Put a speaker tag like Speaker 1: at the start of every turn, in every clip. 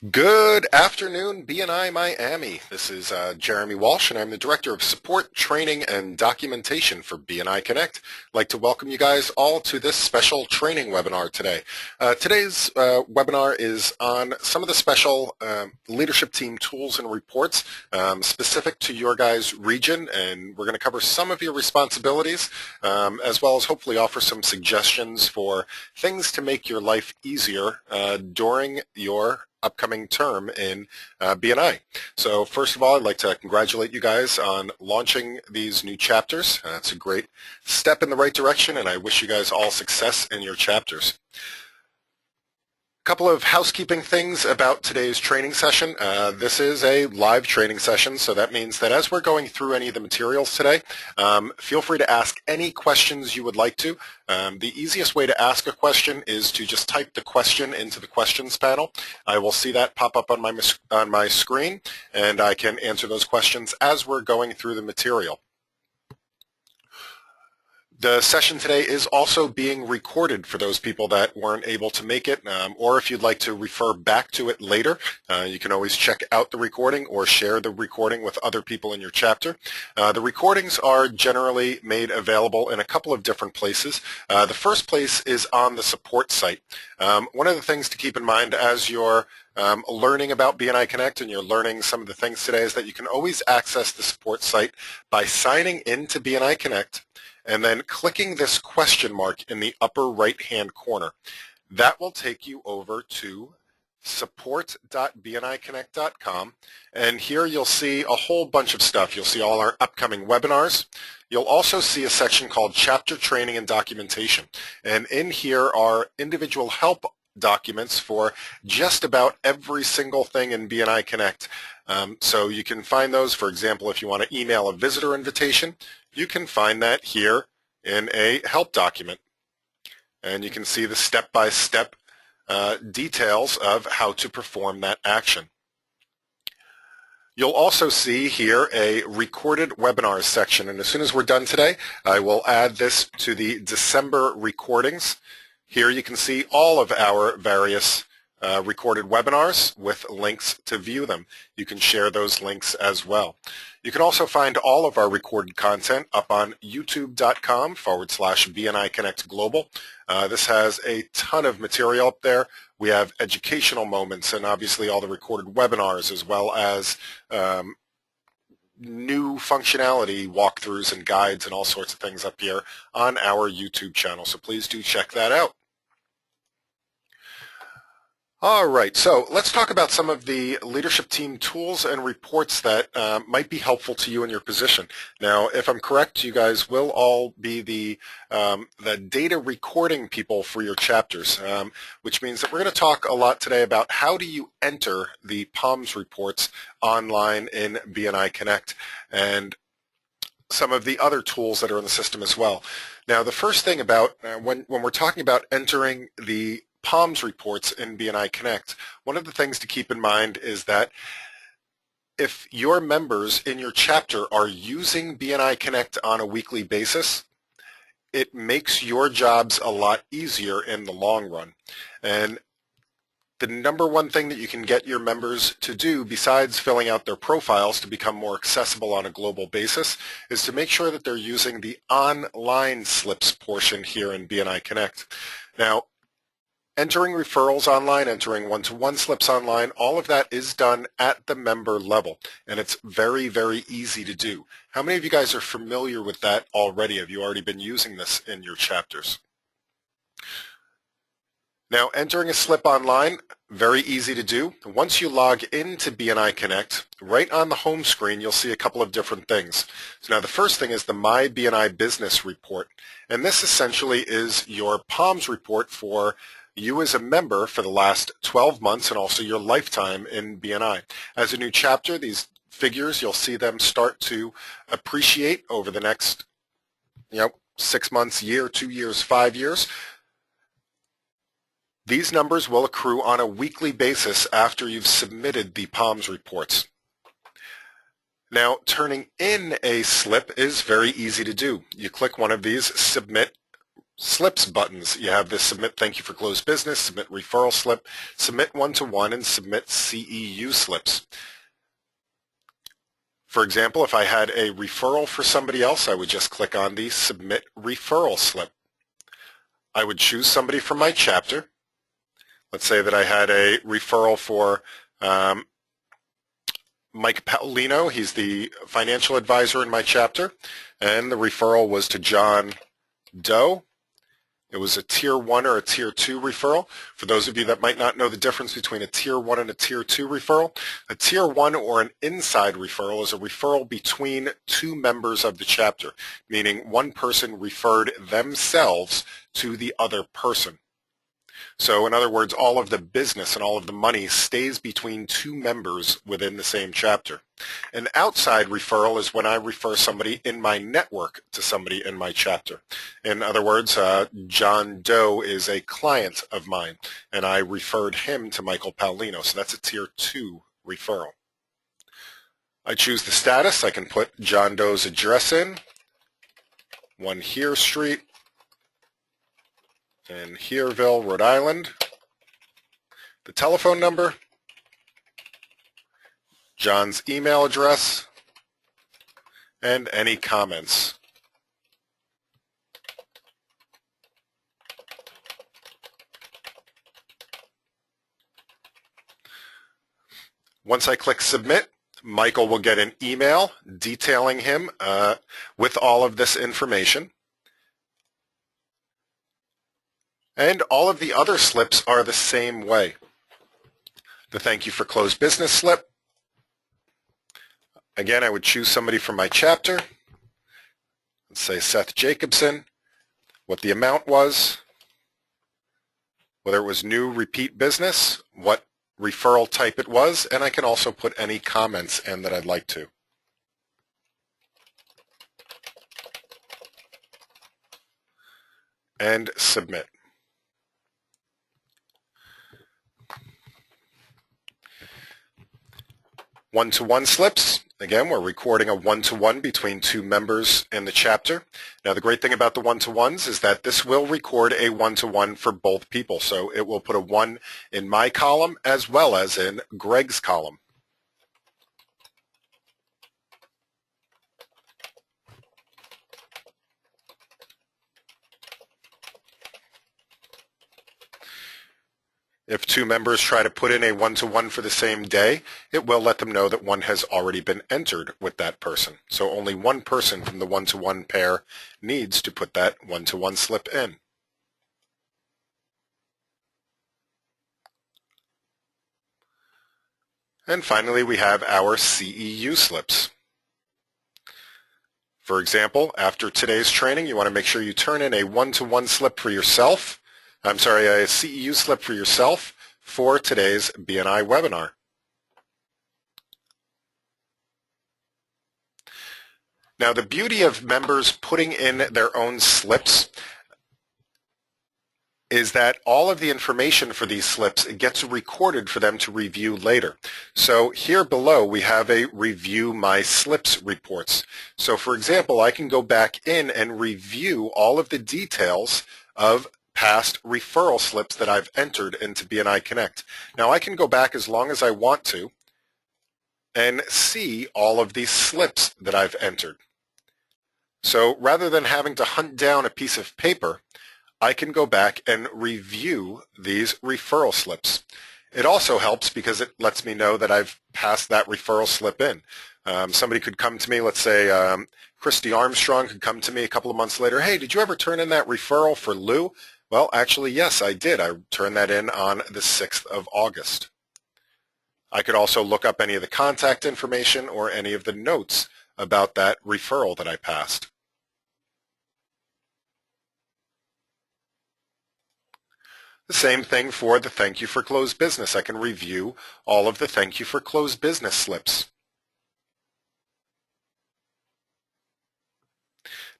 Speaker 1: Good afternoon, BNI Miami. This is Jeremy Walsh, and I'm the Director of Support, Training, and Documentation for BNI Connect. I'd like to welcome you guys all to this special training webinar today. Today's webinar is on some of the special leadership team tools and reports specific to your guys' region, and we're going to cover some of your responsibilities as well as hopefully offer some suggestions for things to make your life easier during your upcoming term in BNI. So first of all, I'd like to congratulate you guys on launching these new chapters. It's a great step in the right direction, and I wish you guys all success in your chapters. Couple of housekeeping things about today's training session. This is a live training session, so that means that as we're going through any of the materials today, feel free to ask any questions you would like to. The easiest way to ask a question is to just type the question into the questions panel. I will see that pop up on my screen, and I can answer those questions as we're going through the material. The session today is also being recorded for those people that weren't able to make it, or if you'd like to refer back to it later, you can always check out the recording or share the recording with other people in your chapter. The recordings are generally made available in a couple of different places. The first place is on the support site. One of the things to keep in mind as you're learning about BNI Connect and you're learning some of the things today is that you can always access the support site by signing into BNI Connect and then clicking this question mark in the upper right-hand corner. That will take you over to support.bniconnect.com, and here you'll see a whole bunch of stuff. You'll see all our upcoming webinars. You'll also see a section called Chapter Training and Documentation, and in here are individual help documents for just about every single thing in BNI Connect. So you can find those, for example, if you want to email a visitor invitation, you can find that here in a help document. And you can see the step-by-step details of how to perform that action. You'll also see here a recorded webinars section, and as soon as we're done today, I will add this to the December recordings. Here you can see all of our various recorded webinars with links to view them. You can share those links as well. You can also find all of our recorded content up on youtube.com/BNI Connect Global. This has a ton of material up there. We have educational moments and obviously all the recorded webinars as well as new functionality walkthroughs and guides and all sorts of things up here on our YouTube channel. So please do check that out. All right, so let's talk about some of the leadership team tools and reports that might be helpful to you in your position. Now, if I'm correct, you guys will all be the data recording people for your chapters, which means that we're going to talk a lot today about how do you enter the POMS reports online in BNI Connect and some of the other tools that are in the system as well. Now, the first thing about when we're talking about entering the POMS reports in BNI Connect, one of the things to keep in mind is that if your members in your chapter are using BNI Connect on a weekly basis, it makes your jobs a lot easier in the long run. And the number one thing that you can get your members to do besides filling out their profiles to become more accessible on a global basis is to make sure that they're using the online slips portion here in BNI Connect. Now, entering referrals online, entering one-to-one slips online, all of that is done at the member level, and it's very, very easy to do. How many of you guys are familiar with that already? Have you already been using this in your chapters? Now, entering a slip online, very easy to do. Once you log into BNI Connect, right on the home screen, you'll see a couple of different things. So now the first thing is the My BNI Business Report, and this essentially is your POMS report for you as a member for the last 12 months and also your lifetime in BNI. As a new chapter, these figures, you'll see them start to appreciate over the next 6 months, year, 2 years, 5 years. These numbers will accrue on a weekly basis after you've submitted the POMS reports. Now, turning in a slip is very easy to do. You click one of these Submit slips buttons. You have this submit thank you for closed business, submit referral slip, submit one-to-one, and submit CEU slips. For example, if I had a referral for somebody else, I would just click on the submit referral slip. I would choose somebody from my chapter. Let's say that I had a referral for Mike Paolino. He's the financial advisor in my chapter, and the referral was to John Doe. It was a Tier 1 or a Tier 2 referral. For those of you that might not know the difference between a Tier 1 and a Tier 2 referral, a Tier 1 or an inside referral is a referral between two members of the chapter, meaning one person referred themselves to the other person. So in other words, all of the business and all of the money stays between two members within the same chapter. An outside referral is when I refer somebody in my network to somebody in my chapter. In other words, John Doe is a client of mine, and I referred him to Michael Paolino, so that's a Tier 2 referral. I choose the status. I can put John Doe's address in, 1 Here Street, in Hereville, Rhode Island, the telephone number, John's email address, and any comments. Once I click submit, Michael will get an email detailing him with all of this information. And all of the other slips are the same way. The thank you for closed business slip. Again, I would choose somebody from my chapter. Let's say Seth Jacobson, what the amount was, whether it was new, repeat business, what referral type it was, and I can also put any comments in that I'd like to. And submit. One-to-one slips. Again, we're recording a one-to-one between two members in the chapter. Now, the great thing about the one-to-ones is that this will record a one-to-one for both people. So it will put a 1 in my column as well as in Greg's column. If two members try to put in a one-to-one for the same day, it will let them know that one has already been entered with that person. So only one person from the one-to-one pair needs to put that one-to-one slip in. And finally, we have our CEU slips. For example, after today's training, you want to make sure you turn in a one-to-one slip for yourself. a CEU slip for yourself for today's BNI webinar. Now, the beauty of members putting in their own slips is that all of the information for these slips gets recorded for them to review later. So here below, we have a Review My Slips reports. So for example, I can go back in and review all of the details of past referral slips that I've entered into BNI Connect. Now, I can go back as long as I want to and see all of these slips that I've entered. So rather than having to hunt down a piece of paper, I can go back and review these referral slips. It also helps because it lets me know that I've passed that referral slip in. Somebody could come to me, let's say Christy Armstrong could come to me a couple of months later, hey, did you ever turn in that referral for Lou? Well, actually, yes, I did. I turned that in on the 6th of August. I could also look up any of the contact information or any of the notes about that referral that I passed. The same thing for the thank you for closed business. I can review all of the thank you for closed business slips.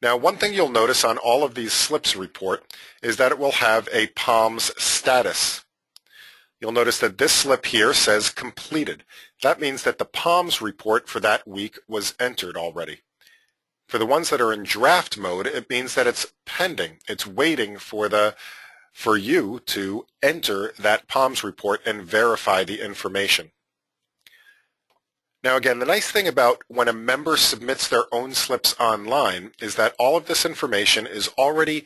Speaker 1: Now, one thing you'll notice on all of these slips report is that it will have a POMS status. You'll notice that this slip here says completed. That means that the POMS report for that week was entered already. For the ones that are in draft mode, it means that it's pending. It's waiting for you to enter that POMS report and verify the information. Now again, the nice thing about when a member submits their own slips online is that all of this information is already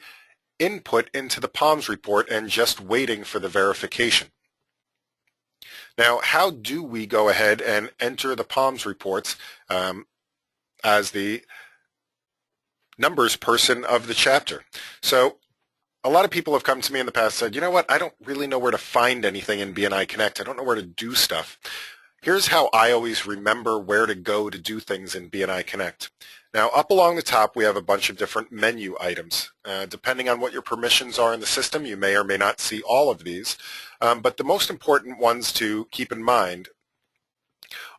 Speaker 1: input into the POMS report and just waiting for the verification. Now, how do we go ahead and enter the POMS reports as the numbers person of the chapter? So a lot of people have come to me in the past and said, you know what, I don't really know where to find anything in BNI Connect. I don't know where to do stuff. Here's how I always remember where to go to do things in BNI Connect. Now, up along the top, we have a bunch of different menu items. Depending on what your permissions are in the system, you may or may not see all of these. But the most important ones to keep in mind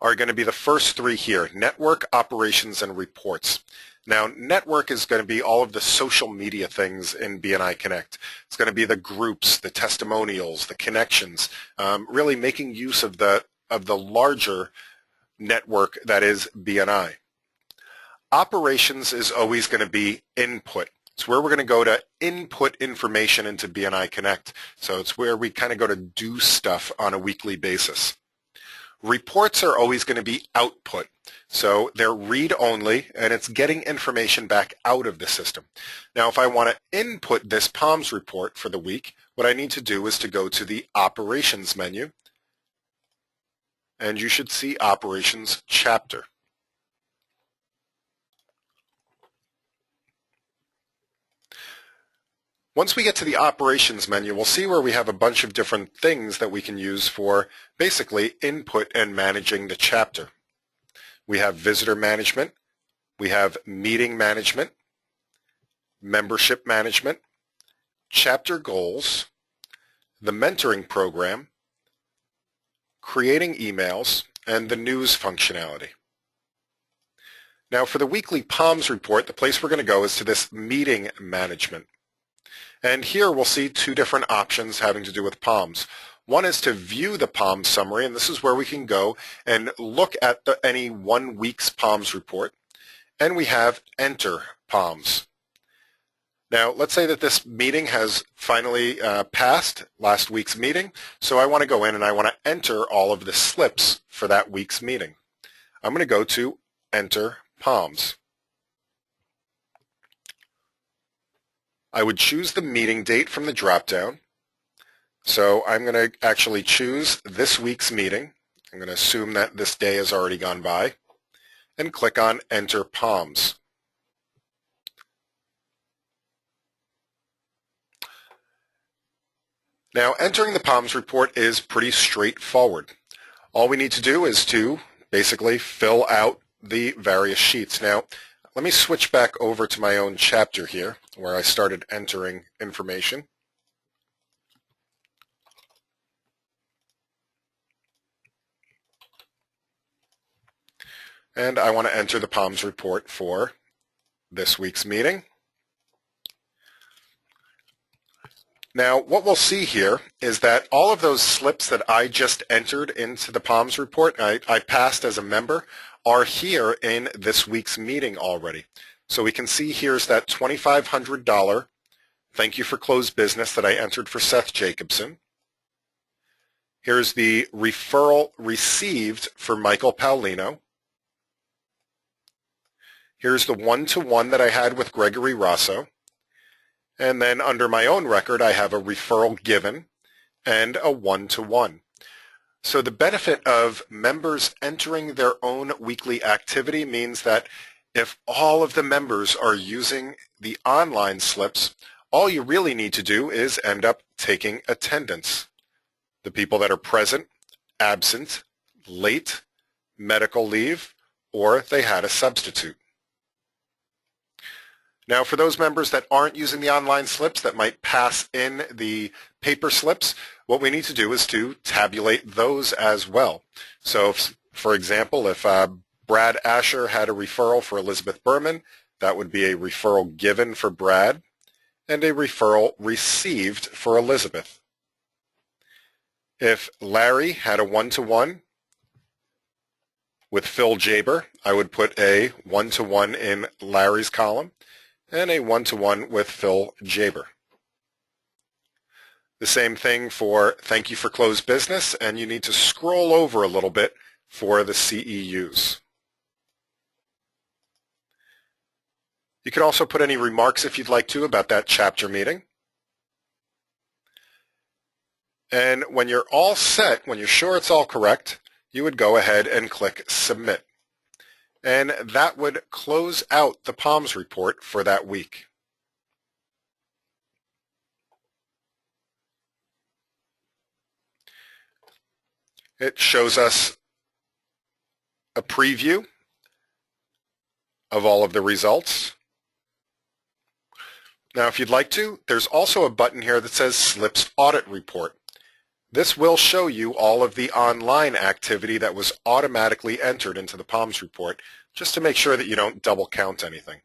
Speaker 1: are going to be the first three here: network, operations, and reports. Now, network is going to be all of the social media things in BNI Connect. It's going to be the groups, the testimonials, the connections, really making use of the larger network that is BNI. Operations is always going to be input. It's where we're going to go to input information into BNI Connect. So it's where we kind of go to do stuff on a weekly basis. Reports are always going to be output. So they're read-only, and it's getting information back out of the system. Now, if I want to input this POMS report for the week, what I need to do is to go to the Operations menu, and you should see Operations Chapter. Once we get to the Operations menu, we'll see where we have a bunch of different things that we can use for basically input and managing the chapter. We have Visitor Management, we have Meeting Management, Membership Management, Chapter Goals, the Mentoring Program, Creating Emails, and the News functionality. Now for the weekly POMS report, the place we're going to go is to this Meeting Management. And here we'll see two different options having to do with POMS. One is to view the POMS summary, and this is where we can go and look at any 1 week's POMS report. And we have Enter POMS. Now, let's say that this meeting has finally passed, last week's meeting, so I want to go in and I want to enter all of the slips for that week's meeting. I'm going to go to Enter POMS. I would choose the meeting date from the drop-down. So I'm going to actually choose this week's meeting. I'm going to assume that this day has already gone by, and click on Enter POMS. Now, entering the POMS report is pretty straightforward. All we need to do is to basically fill out the various sheets. Now, let me switch back over to my own chapter here, where I started entering information. And I want to enter the POMS report for this week's meeting. Now, what we'll see here is that all of those slips that I just entered into the POMS report, I passed as a member, are here in this week's meeting already. So we can see here's that $2,500 thank you for closed business that I entered for Seth Jacobson. Here's the referral received for Michael Paulino. Here's the one-to-one that I had with Gregory Rosso. And then under my own record, I have a referral given and a one-to-one. So the benefit of members entering their own weekly activity means that if all of the members are using the online slips, all you really need to do is end up taking attendance. The people that are present, absent, late, medical leave, or they had a substitute. Now, for those members that aren't using the online slips that might pass in the paper slips, what we need to do is to tabulate those as well. So, for example, if Brad Asher had a referral for Elizabeth Berman, that would be a referral given for Brad and a referral received for Elizabeth. If Larry had a one-to-one, With Phil Jaber, I would put a 1-to-1 in Larry's column and a 1-to-1 with Phil Jaber. The same thing for thank you for closed business, and you need to scroll over a little bit for the CEUs. You can also put any remarks if you'd like to about that chapter meeting. And when you're all set, when you're sure it's all correct, you would go ahead and click Submit. And that would close out the POMS report for that week. It shows us a preview of all of the results. Now, if you'd like to, there's also a button here that says Slips Audit Report. This will show you all of the online activity that was automatically entered into the POMS report, just to make sure that you don't double count anything.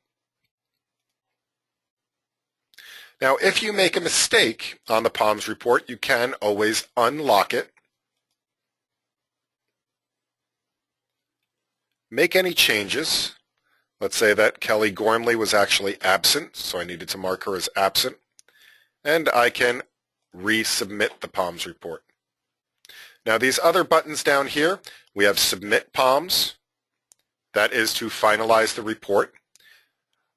Speaker 1: Now, if you make a mistake on the POMS report, you can always unlock it, make any changes. Let's say that Kelly Gormley was actually absent, so I needed to mark her as absent, and I can resubmit the POMS report. Now, these other buttons down here, we have Submit POMS. That is to finalize the report.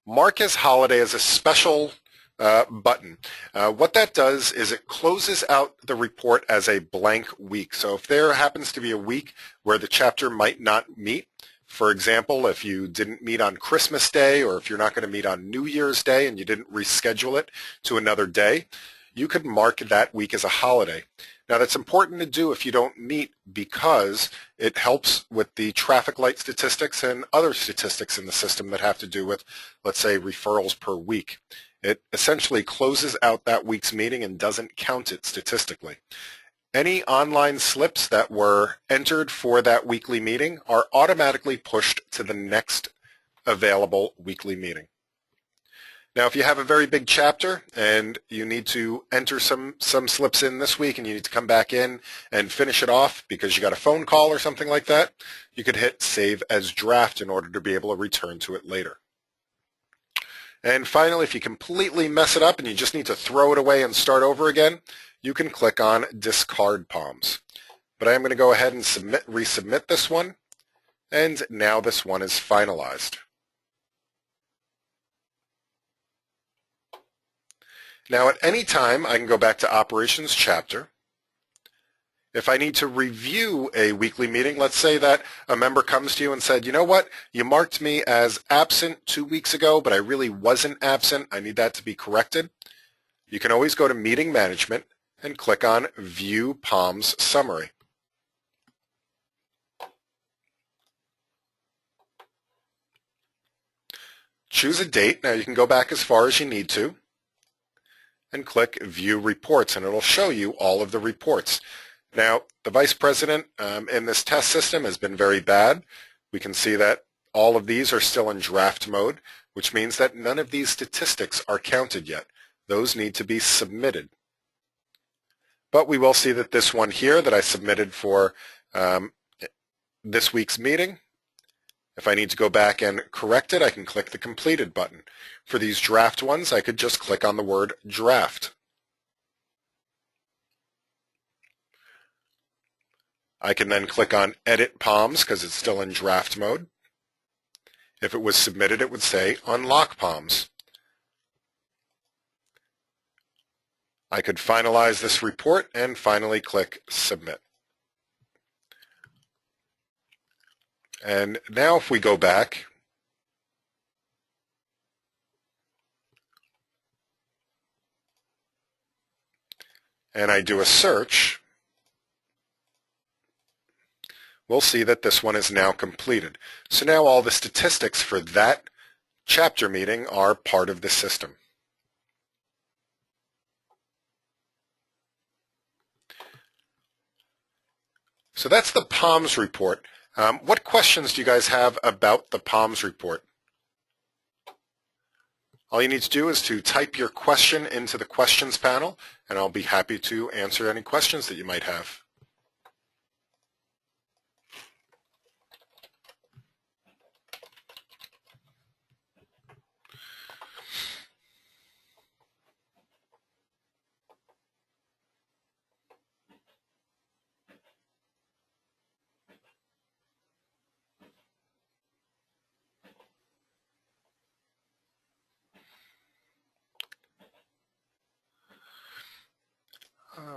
Speaker 1: Mark as holiday as a special button. What that does is it closes out the report as a blank week. So if there happens to be a week where the chapter might not meet, for example, if you didn't meet on Christmas Day, or if you're not going to meet on New Year's Day and you didn't reschedule it to another day, you could mark that week as a holiday. Now, that's important to do if you don't meet, because it helps with the traffic light statistics and other statistics in the system that have to do with, let's say, referrals per week. It essentially closes out that week's meeting and doesn't count it statistically. Any online slips that were entered for that weekly meeting are automatically pushed to the next available weekly meeting. Now, if you have a very big chapter and you need to enter some slips in this week and you need to come back in and finish it off because you got a phone call or something like that, you could hit Save as Draft in order to be able to return to it later. And finally, if you completely mess it up and you just need to throw it away and start over again, you can click on Discard POMS. But I am going to go ahead and resubmit this one, and now this one is finalized. Now, at any time, I can go back to Operations Chapter. If I need to review a weekly meeting, let's say that a member comes to you and said, you know what, you marked me as absent 2 weeks ago, but I really wasn't absent. I need that to be corrected. You can always go to Meeting Management and click on View POMS Summary. Choose a date. Now, you can go back as far as you need to and click View Reports, and it'll show you all of the reports. Now, the Vice President in this test system has been very bad. We can see that all of these are still in draft mode, which means that none of these statistics are counted yet. Those need to be submitted. But we will see that this one here that I submitted for this week's meeting, if I need to go back and correct it, I can click the Completed button. For these draft ones, I could just click on the word Draft. I can then click on Edit POMS because it's still in draft mode. If it was submitted, it would say Unlock POMS. I could finalize this report and finally click Submit. And now if we go back and I do a search, we'll see that this one is now completed. So now all the statistics for that chapter meeting are part of the system. So that's the POMS report. What questions do you guys have about the POMS report? All you need to do is to type your question into the questions panel, and I'll be happy to answer any questions that you might have.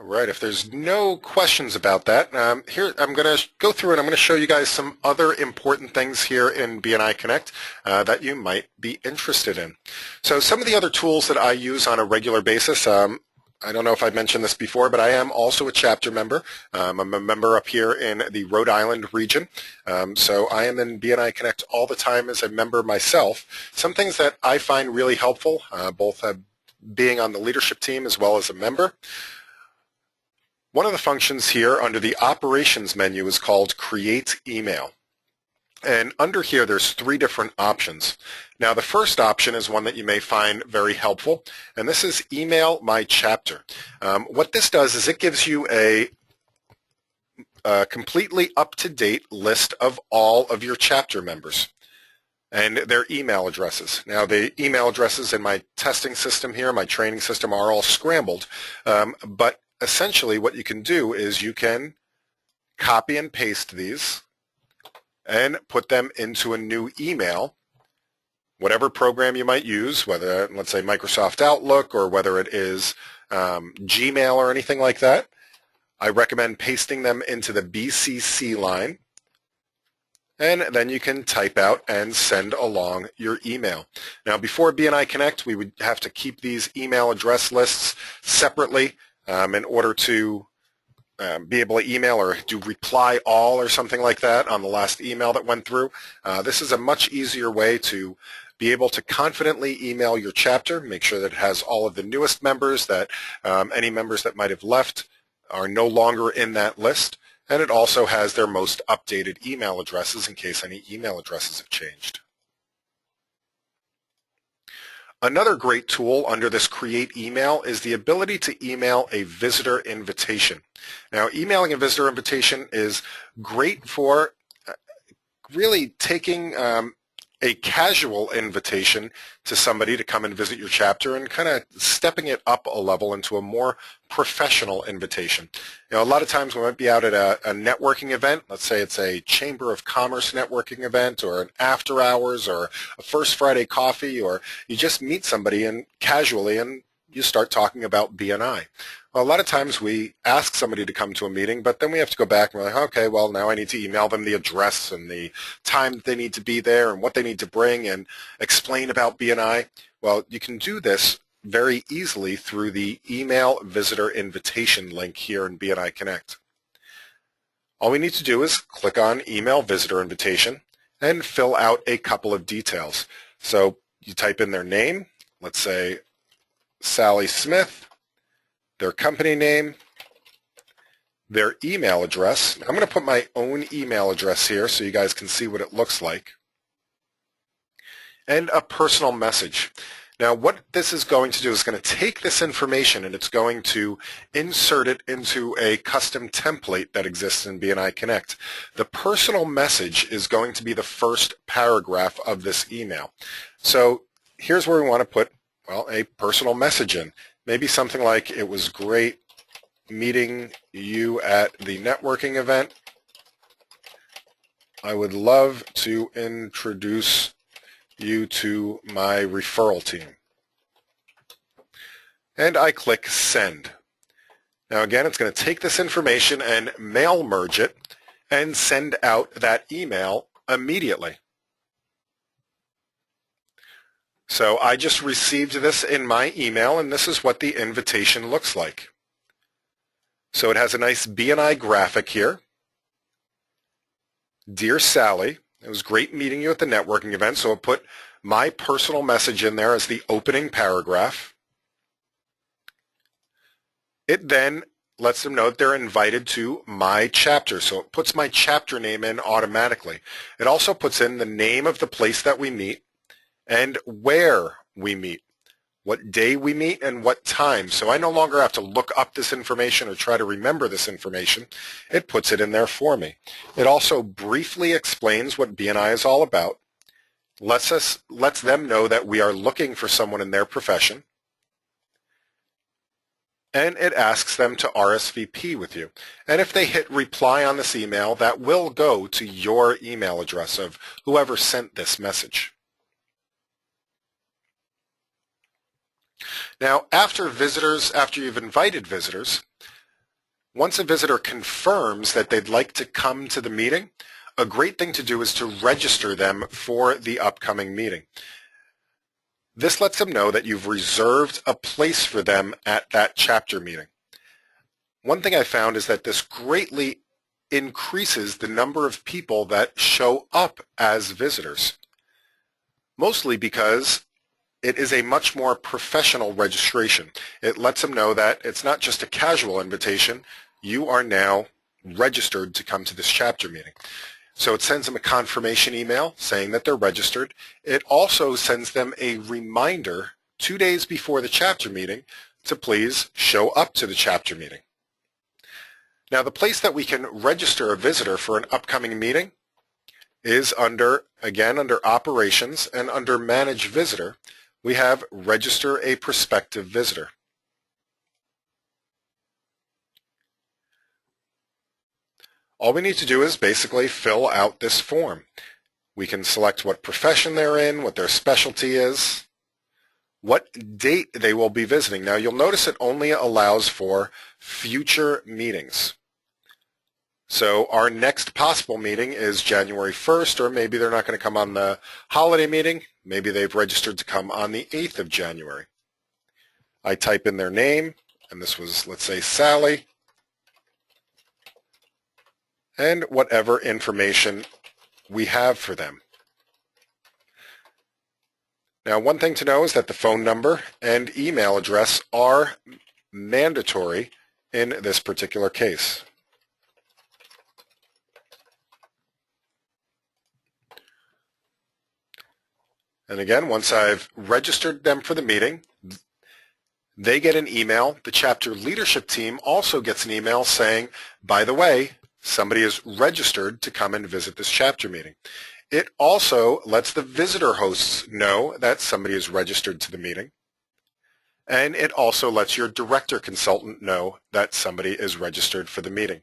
Speaker 1: Right, if there's no questions about that, here I'm going to go through and I'm going to show you guys some other important things here in BNI Connect that you might be interested in. So some of the other tools that I use on a regular basis, I don't know if I've mentioned this before, but I am also a chapter member. I'm a member up here in the Rhode Island region. So I am in BNI Connect all the time as a member myself. Some things that I find really helpful, both being on the leadership team as well as a member. One of the functions here under the operations menu is called Create Email. And under here there's three different options. Now the first option is one that you may find very helpful, and this is Email My Chapter. What this does is it gives you a completely up-to-date list of all of your chapter members and their email addresses. Now the email addresses in my testing system here, my training system, are all scrambled, but essentially what you can do is you can copy and paste these and put them into a new email, whatever program you might use, whether, let's say, Microsoft Outlook or whether it is Gmail or anything like that. I recommend pasting them into the BCC line, and then you can type out and send along your email. Now before BNI Connect, we would have to keep these email address lists separately in order to be able to email or do reply all or something like that on the last email that went through. This is a much easier way to be able to confidently email your chapter, make sure that it has all of the newest members, that any members that might have left are no longer in that list, and it also has their most updated email addresses in case any email addresses have changed. Another great tool under this Create Email is the ability to email a visitor invitation. Now, emailing a visitor invitation is great for really taking a casual invitation to somebody to come and visit your chapter and kind of stepping it up a level into a more professional invitation. You know, a lot of times we might be out at a networking event. Let's say it's a Chamber of Commerce networking event or an after hours or a First Friday coffee, or you just meet somebody and casually and you start talking about BNI. Well, a lot of times we ask somebody to come to a meeting, but then we have to go back and we're like, okay, well, now I need to email them the address and the time that they need to be there and what they need to bring and explain about BNI. Well, you can do this very easily through the email visitor invitation link here in BNI Connect. All we need to do is click on email visitor invitation and fill out a couple of details. So you type in their name, let's say Sally Smith, their company name, their email address. I'm going to put my own email address here so you guys can see what it looks like, and a personal message. Now what this is going to do is going to take this information and it's going to insert it into a custom template that exists in BNI Connect. The personal message is going to be the first paragraph of this email. So here's where we want to put, well, a personal message in. Maybe something like, it was great meeting you at the networking event. I would love to introduce you to my referral team. And I click send. Now again, it's going to take this information and mail merge it and send out that email immediately. So I just received this in my email, and this is what the invitation looks like. So it has a nice BNI graphic here. Dear Sally, it was great meeting you at the networking event. So I'll put my personal message in there as the opening paragraph. It then lets them know that they're invited to my chapter. So it puts my chapter name in automatically. It also puts in the name of the place that we meet and where we meet, what day we meet and what time. So I no longer have to look up this information or try to remember this information. It puts it in there for me. It also briefly explains what BNI is all about, lets them know that we are looking for someone in their profession, and it asks them to RSVP with you. And if they hit reply on this email, that will go to your email address of whoever sent this message. Now, after you've invited visitors, Once a visitor confirms that they'd like to come to the meeting, a great thing to do is to register them for the upcoming meeting. This lets them know that you've reserved a place for them at that chapter meeting. One thing I found is that this greatly increases the number of people that show up as visitors, mostly because it is a much more professional registration. It lets them know that it's not just a casual invitation. You are now registered to come to this chapter meeting. So it sends them a confirmation email saying that they're registered. It also sends them a reminder 2 days before the chapter meeting to please show up to the chapter meeting. Now, the place that we can register a visitor for an upcoming meeting is under Operations, and under Manage Visitor, we have Register a Prospective Visitor. All we need to do is basically fill out this form. We can select what profession they're in, what their specialty is, what date they will be visiting. Now, you'll notice it only allows for future meetings. So our next possible meeting is January 1st, or maybe they're not going to come on the holiday meeting. Maybe they've registered to come on the 8th of January. I type in their name, and this was, let's say, Sally, and whatever information we have for them. Now, one thing to know is that the phone number and email address are mandatory in this particular case. And again, once I've registered them for the meeting, they get an email. The chapter leadership team also gets an email saying, by the way, somebody is registered to come and visit this chapter meeting. It also lets the visitor hosts know that somebody is registered to the meeting. And it also lets your director consultant know that somebody is registered for the meeting.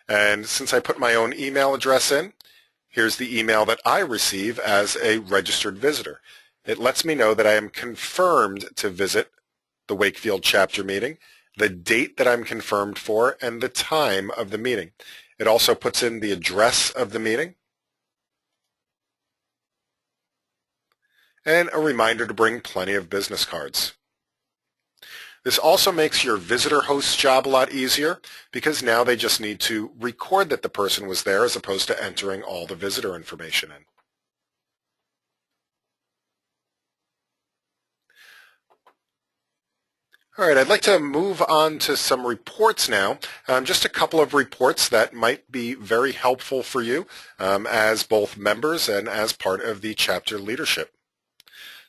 Speaker 1: And since I put my own email address in, here's the email that I receive as a registered visitor. It lets me know that I am confirmed to visit the Wakefield chapter meeting, the date that I'm confirmed for, and the time of the meeting. It also puts in the address of the meeting and a reminder to bring plenty of business cards. This also makes your visitor host's job a lot easier because now they just need to record that the person was there as opposed to entering all the visitor information in. All right, I'd like to move on to some reports now, just a couple of reports that might be very helpful for you as both members and as part of the chapter leadership.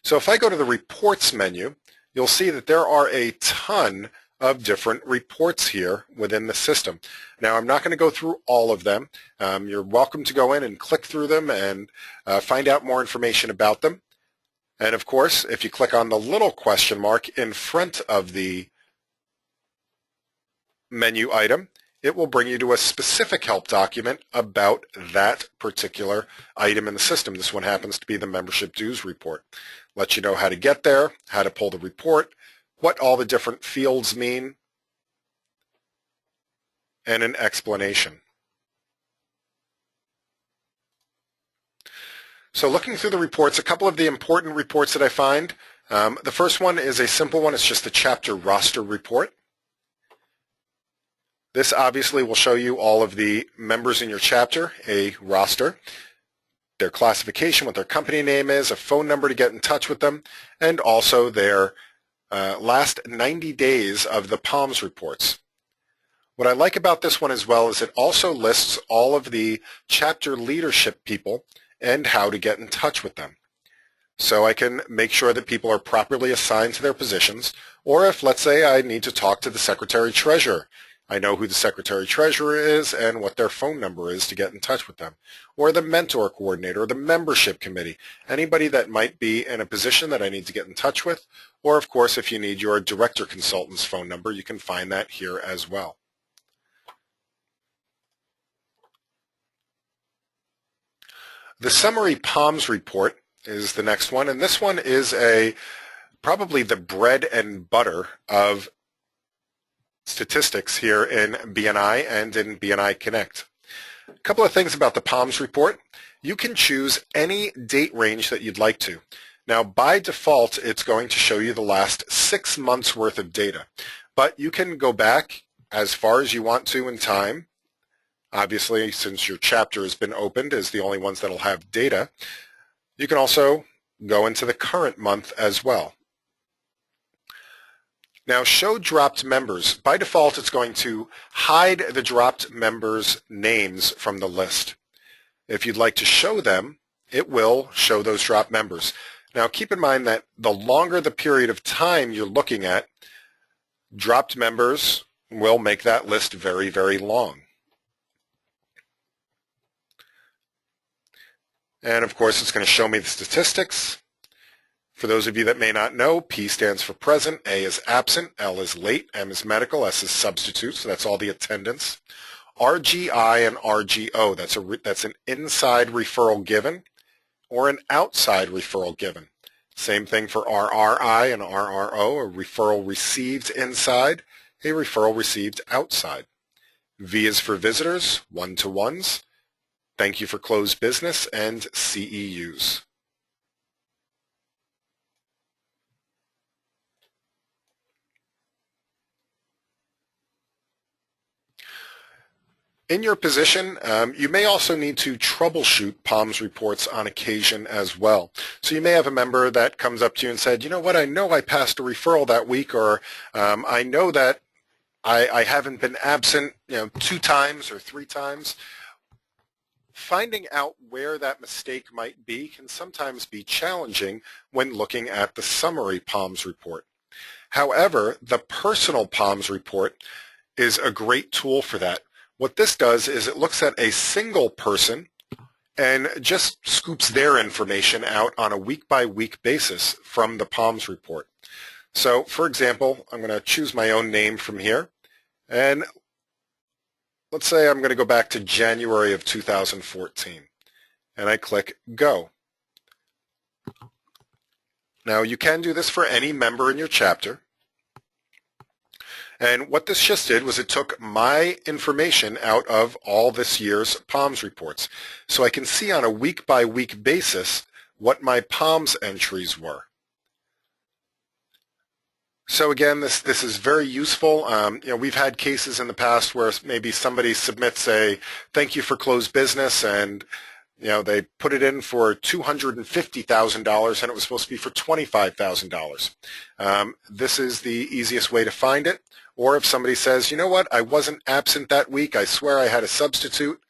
Speaker 1: So if I go to the reports menu, you'll see that there are a ton of different reports here within the system. Now, I'm not going to go through all of them. You're welcome to go in and click through them and find out more information about them. And of course, if you click on the little question mark in front of the menu item, it will bring you to a specific help document about that particular item in the system. This one happens to be the membership dues report. Lets you know how to get there, how to pull the report, what all the different fields mean, and an explanation. So looking through the reports, a couple of the important reports that I find. The first one is a simple one. It's just the chapter roster report. This obviously will show you all of the members in your chapter, a roster, their classification, what their company name is, a phone number to get in touch with them, and also their last 90 days of the PALMS reports. What I like about this one as well is it also lists all of the chapter leadership people and how to get in touch with them. So I can make sure that people are properly assigned to their positions, or if, let's say, I need to talk to the Secretary-Treasurer, I know who the Secretary-Treasurer is and what their phone number is to get in touch with them, or the mentor coordinator, or the membership committee, anybody that might be in a position that I need to get in touch with, or of course, if you need your director consultant's phone number, you can find that here as well. The summary PALMS report is the next one, and this one is probably the bread and butter of statistics here in BNI and in BNI Connect. A couple of things about the PALMS report. You can choose any date range that you'd like to. Now, by default, it's going to show you the last 6 months worth of data, but you can go back as far as you want to in time. Obviously, since your chapter has been opened, is the only ones that'll have data. You can also go into the current month as well. Now, show dropped members. By default, it's going to hide the dropped members' names from the list. If you'd like to show them, it will show those dropped members. Now, keep in mind that the longer the period of time you're looking at, dropped members will make that list very, very long. And of course, it's going to show me the statistics. For those of you that may not know, P stands for present, A is absent, L is late, M is medical, S is substitute, so that's all the attendance. RGI and RGO, that's an inside referral given or an outside referral given. Same thing for RRI and RRO, a referral received inside, a referral received outside. V is for visitors, one-to-ones, thank you for closed business, and CEUs. In your position, you may also need to troubleshoot PALMS reports on occasion as well. So you may have a member that comes up to you and said, you know what, I know I passed a referral that week, or I know that I haven't been absent 2 times or 3 times. Finding out where that mistake might be can sometimes be challenging when looking at the summary PALMS report. However, the personal PALMS report is a great tool for that. What this does is it looks at a single person and just scoops their information out on a week-by-week basis from the PALMS report. So, for example, I'm going to choose my own name from here, and let's say I'm going to go back to January of 2014, and I click Go. Now, you can do this for any member in your chapter. And what this just did was it took my information out of all this year's PALMS reports. So I can see on a week-by-week basis what my PALMS entries were. So again, this is very useful. We've had cases in the past where maybe somebody submits a thank you for closed business, and they put it in for $250,000 and it was supposed to be for $25,000. This is the easiest way to find it. Or if somebody says, you know what, I wasn't absent that week, I swear I had a substitute,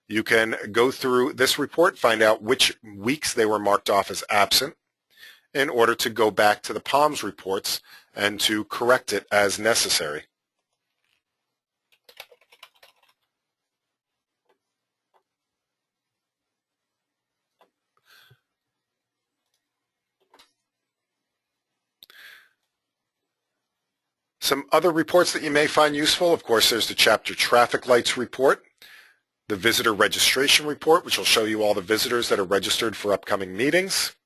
Speaker 1: you can go through this report, find out which weeks they were marked off as absent in order to go back to the PALMS reports and to correct it as necessary. Some other reports that you may find useful, of course, there's the chapter traffic lights report, the visitor registration report, which will show you all the visitors that are registered for upcoming meetings.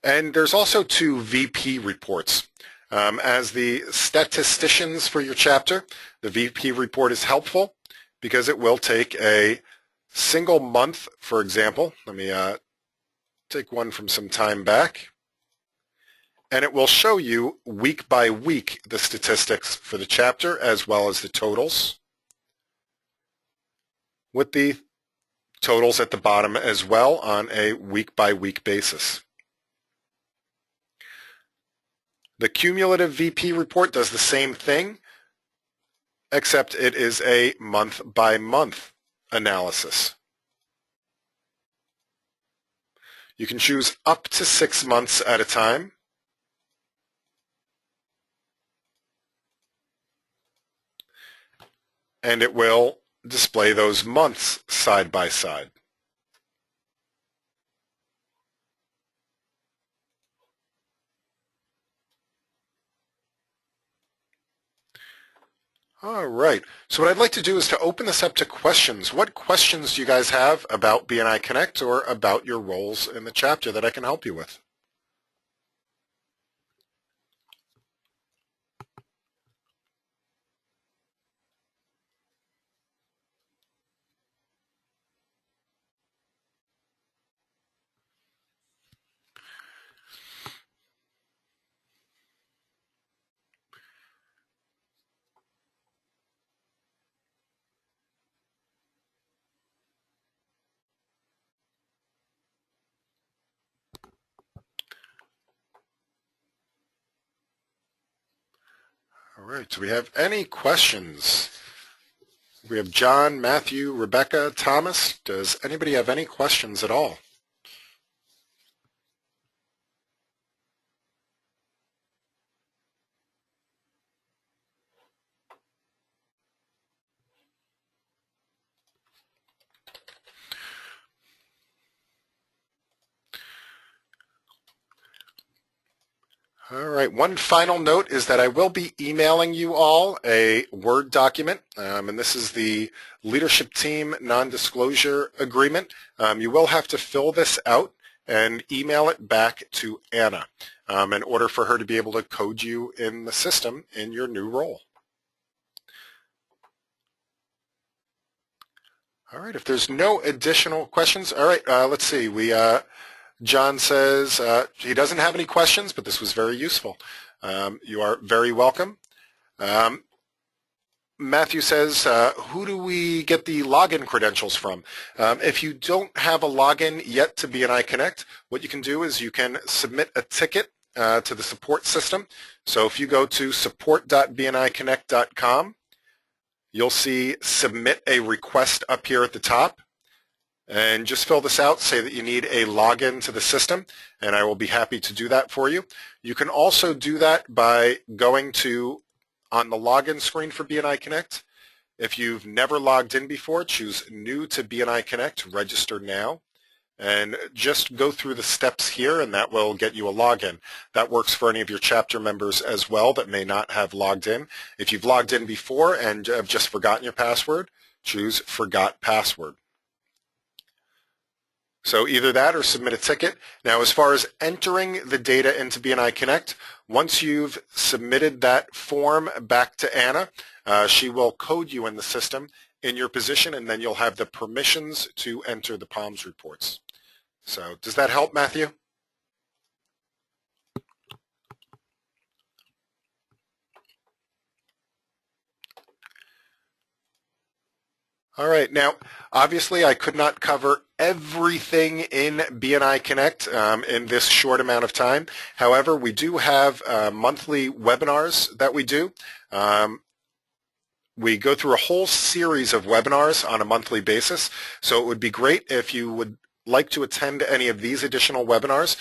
Speaker 1: And there's also 2 VP reports. As the statisticians for your chapter, the VP report is helpful because it will take a single month, for example. Let me take one from some time back. And it will show you week by week the statistics for the chapter as well as the totals, with the totals at the bottom as well on a week by week basis. The cumulative VP report does the same thing, except it is a month by month analysis. You can choose up to 6 months at a time. And it will display those months side by side. All right. So what I'd like to do is to open this up to questions. What questions do you guys have about BNI Connect or about your roles in the chapter that I can help you with? All right, do we have any questions? We have John, Matthew, Rebecca, Thomas. Does anybody have any questions at all? All right, one final note is that I will be emailing you all a Word document, and this is the Leadership Team Non-Disclosure Agreement. You will have to fill this out and email it back to Anna in order for her to be able to code you in the system in your new role. All right, if there's no additional questions, all right, let's see. John says he doesn't have any questions, but this was very useful. You are very welcome. Matthew says, who do we get the login credentials from? If you don't have a login yet to BNI Connect, what you can do is you can submit a ticket to the support system. So if you go to support.bniconnect.com, you'll see submit a request up here at the top. And just fill this out, say that you need a login to the system, and I will be happy to do that for you. You can also do that by going to, on the login screen for BNI Connect, if you've never logged in before, choose New to BNI Connect, register now, and just go through the steps here, and that will get you a login. That works for any of your chapter members as well that may not have logged in. If you've logged in before and have just forgotten your password, choose Forgot Password. So either that or submit a ticket. Now, as far as entering the data into BNI Connect, once you've submitted that form back to Anna, she will code you in the system in your position, and then you'll have the permissions to enter the POMS reports. So does that help, Matthew? All right. Now, obviously, I could not cover everything in BNI Connect in this short amount of time. However, we do have monthly webinars that we do. We go through a whole series of webinars on a monthly basis, so it would be great if you would like to attend any of these additional webinars.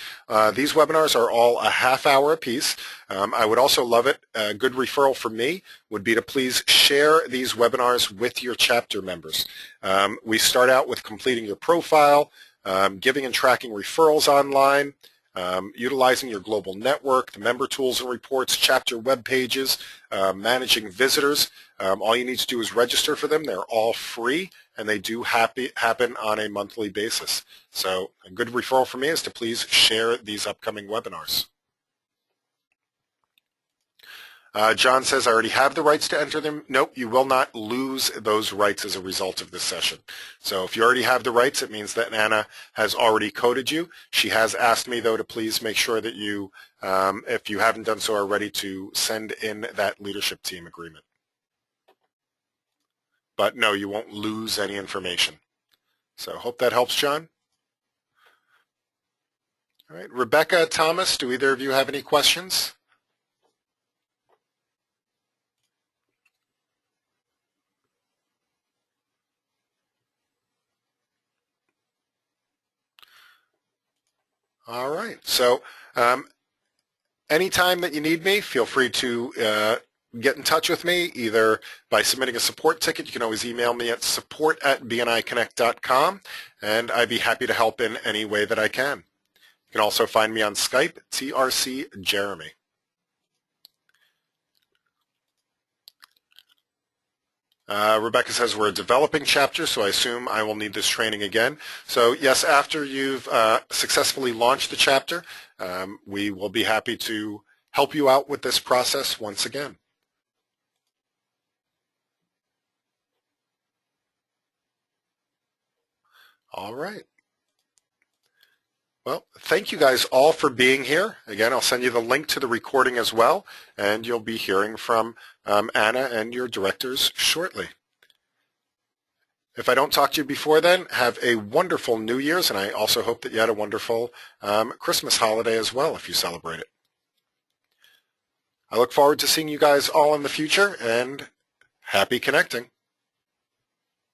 Speaker 1: These webinars are all a half hour apiece. I would also love it. A good referral for me would be to please share these webinars with your chapter members. We start out with completing your profile, giving and tracking referrals online, utilizing your global network, the member tools and reports, chapter web pages, managing visitors. All you need to do is register for them. They're all free, and they do happen on a monthly basis. So a good referral for me is to please share these upcoming webinars. John says, I already have the rights to enter them. Nope, you will not lose those rights as a result of this session. So if you already have the rights, it means that Anna has already coded you. She has asked me, though, to please make sure that you, if you haven't done so already, to send in that leadership team agreement. But no, you won't lose any information. So hope that helps, John. All right, Rebecca, Thomas, do either of you have any questions? All right. So anytime that you need me, feel free to get in touch with me, either by submitting a support ticket. You can always email me at support@bniconnect.com, and I'd be happy to help in any way that I can. You can also find me on Skype, TRC Jeremy. Rebecca says we're a developing chapter, so I assume I will need this training again. So yes, after you've successfully launched the chapter, we will be happy to help you out with this process once again. All right. Well, thank you guys all for being here. Again, I'll send you the link to the recording as well, and you'll be hearing from Anna and your directors shortly. If I don't talk to you before then, have a wonderful New Year's, and I also hope that you had a wonderful Christmas holiday as well if you celebrate it. I look forward to seeing you guys all in the future, and happy connecting.